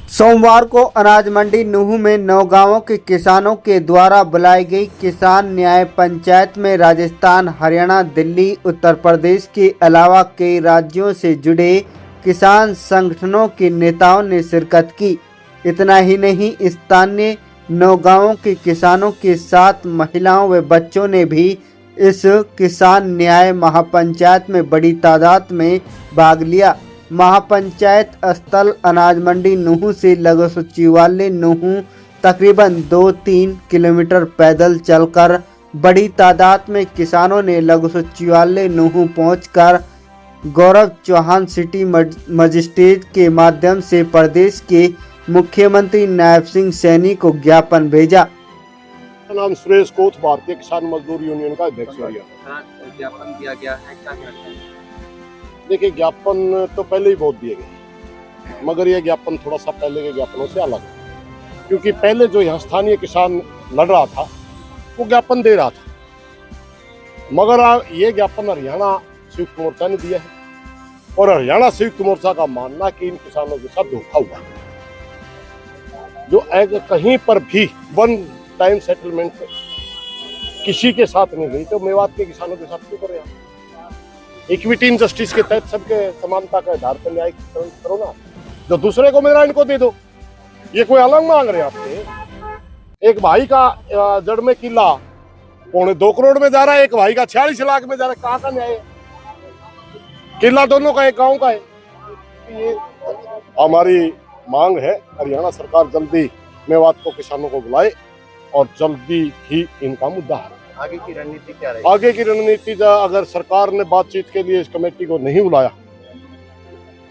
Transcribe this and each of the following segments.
सोमवार को अनाज मंडी नूहू में 9 गांवों के किसानों के द्वारा बुलाई गई किसान न्याय पंचायत में राजस्थान, हरियाणा, दिल्ली, उत्तर प्रदेश के अलावा कई राज्यों से जुड़े किसान संगठनों के नेताओं ने शिरकत की। इतना ही नहीं, स्थानीय 9 गांवों के किसानों के साथ महिलाओं व बच्चों ने भी इस किसान न्याय महापंचायत में बड़ी तादाद में भाग लिया। महापंचायत स्थल अनाज मंडी नूहू से लघु सचिवालय नूहू तकरीबन 2-3 किलोमीटर पैदल चलकर बड़ी तादाद में किसानों ने लघु सचिवालय नूहू पहुंचकर गौरव चौहान सिटी मजिस्ट्रेट के माध्यम से प्रदेश के मुख्यमंत्री नायब सिंह सैनी को ज्ञापन भेजा। नाम सुरेश कोथ, भारतीय किसान मजदूर यूनियन का अध्यक्ष है। ज्ञापन दिया गया है, क्या कहते हैं? देखिए, ज्ञापन तो पहले ही बहुत दिए गए, मगर यह ज्ञापन थोड़ा सा पहले के ज्ञापनों से अलग है, क्योंकि पहले जो यहाँ स्थानीय किसान लड़ रहा था वो ज्ञापन दे रहा था, मगर ये ज्ञापन हरियाणा संयुक्त मोर्चा ने दिया है और हरियाणा संयुक्त मोर्चा का मानना कि इन किसानों के साथ धोखा हुआ, जो कहीं पर भी वन टाइम सेटलमेंट किसी के साथ नहीं गई, तो मेवात के किसानों के साथ क्यों कर रहे हैं? इक्विटी इन जस्टिस के तहत सबके समानता के आधार पर न्याय करो ना, जो दूसरे को मिला इनको दे दो। ये कोई अलग मांग रहे हैं आपसे? एक भाई का जड़ में किला 2.25 करोड़ में जा रहा है, एक भाई का 46 लाख में जा रहा है, कहाँ का न्याय है? किला दोनों का एक गाँव का है। ये हमारी मांग है, हरियाणा सरकार जल्दी मेवात को किसानों को बुलाए और जल्दी ही इनका मुद्दा है। आगे की रणनीति क्या रहेगी? आगे की रणनीति, अगर सरकार ने बातचीत के लिए इस कमेटी को नहीं बुलाया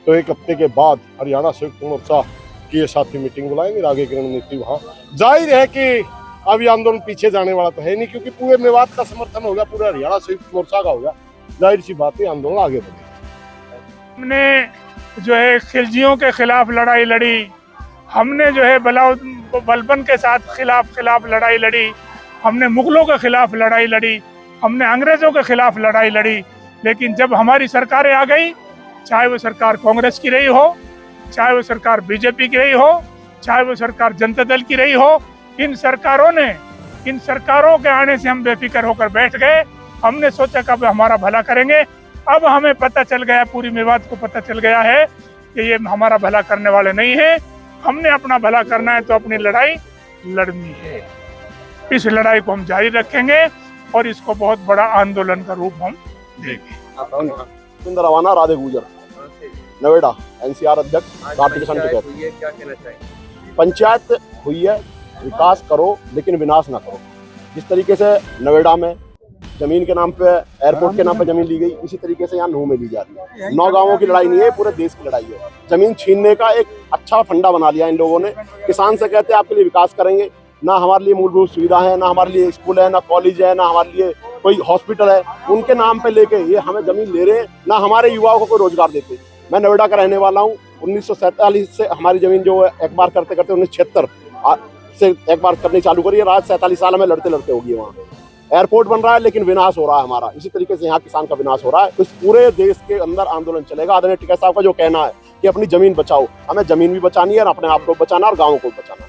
तो 1 हफ्ते के बाद हरियाणा संयुक्त मोर्चा की ये साथी मीटिंग बुलाएंगे। आगे की रणनीति वहाँ जाहिर है कि अभी आंदोलन पीछे जाने वाला तो है नहीं, क्योंकि पूरे मेवात का समर्थन होगा, पूरे हरियाणा संयुक्त मोर्चा का होगा, जाहिर सी बात है आंदोलन आगे बढ़ेगा। हमने जो है खिलजियों के खिलाफ लड़ाई लड़ी, हमने जो है बलबन के साथ खिलाफ लड़ाई लड़ी, हमने मुगलों के खिलाफ लड़ाई लड़ी, हमने अंग्रेजों के खिलाफ लड़ाई लड़ी, लेकिन जब हमारी सरकारें आ गई, चाहे वो सरकार कांग्रेस की रही हो, चाहे वो सरकार बीजेपी की रही हो, चाहे वो सरकार जनता दल की रही हो, इन सरकारों के आने से हम बेफिक्र होकर बैठ गए। हमने सोचा कि अब हमारा भला करेंगे। अब हमें पता चल गया, पूरी मेवात को पता चल गया है कि ये हमारा भला करने वाले नहीं है। हमने अपना भला करना है तो अपनी लड़ाई लड़नी है। इस लड़ाई को हम जारी रखेंगे और इसको बहुत बड़ा आंदोलन का रूप हम देंगे। रवाना राधे गुजर, नोएडा, एनसीआर अध्यक्ष, भारतीय किसान टिकट। क्या कहना चाहिए? पंचायत हुई है, विकास करो लेकिन विनाश ना करो। जिस तरीके से नोएडा में जमीन के नाम पे, एयरपोर्ट के नाम पे जमीन ली गई, इसी तरीके से यहाँ नूहू में ली जा रही है। 9 गांवों की लड़ाई नहीं है, पूरे देश की लड़ाई है। जमीन छीनने का एक अच्छा फंडा बना लिया इन लोगों ने। किसान से कहते हैं आपके लिए विकास करेंगे, ना हमारे लिए मूलभूत सुविधा है, ना हमारे लिए स्कूल है, ना कॉलेज है, ना हमारे लिए कोई हॉस्पिटल है, उनके नाम पे लेके ये हमें जमीन ले रहे हैं, ना हमारे युवाओं को कोई रोजगार देते। मैं नोएडा का रहने वाला हूँ। 1947 से हमारी जमीन जो है एक बार करते करते 1976 से एक बार करनी चालू करी है। रात 47 साल में लड़ते लड़ते होगी। वहाँ एयरपोर्ट बन रहा है लेकिन विनाश हो रहा है हमारा। इसी तरीके से यहाँ किसान का विनाश हो रहा है। इस पूरे देश के अंदर आंदोलन चलेगा। आदरणीय टिकैत साहब का जो कहना है कि अपनी जमीन बचाओ, हमें जमीन भी बचानी है और अपने आप को बचाना और गाँव को बचाना।